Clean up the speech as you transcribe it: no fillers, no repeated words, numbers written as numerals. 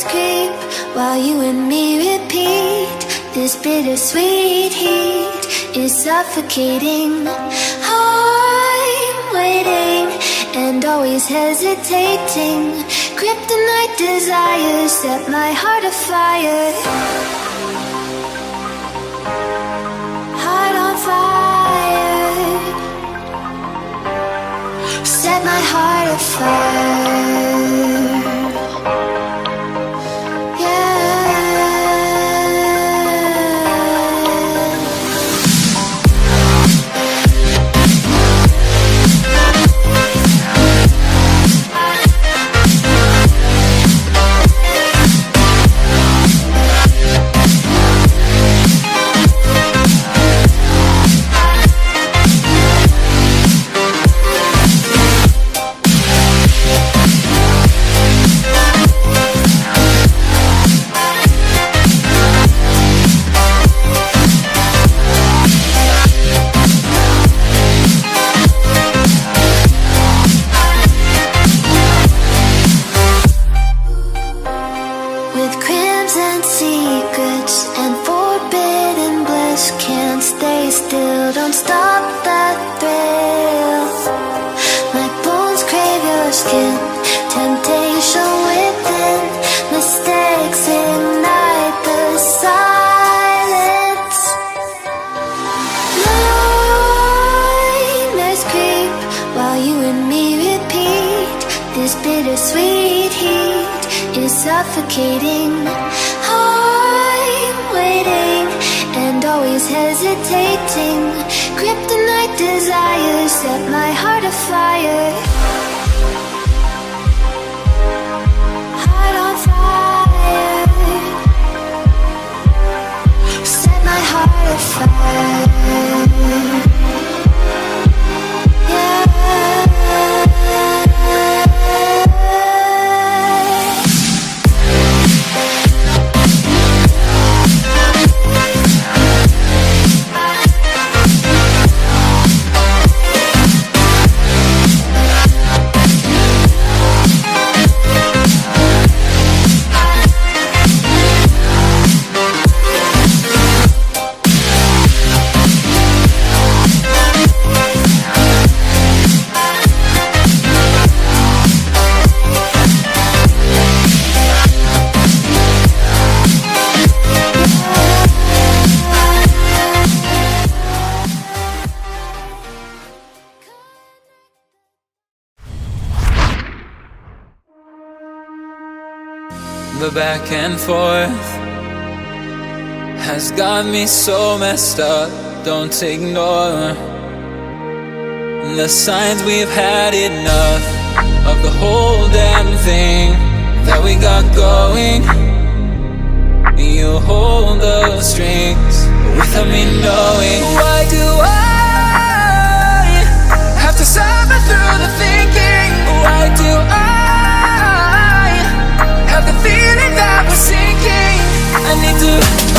Nightmares creep while you and me repeat. This bittersweet heat is suffocating. I'm waiting and always hesitating. Kryptonite desires set my heart afire. Heart on fire. Set my heart afire. Bittersweet heat is suffocating. I'm waiting and always hesitating. Kryptonite desires set my heart afire. Heart on fire. Set my heart afire. The back and forth has got me so messed up. Don't ignore the signs. We've had enough of the whole damn thing that we got going. You hold the strings without me knowing. Why do I have to suffer through the thinking? Why do I have the feeling that we're sinking? I need to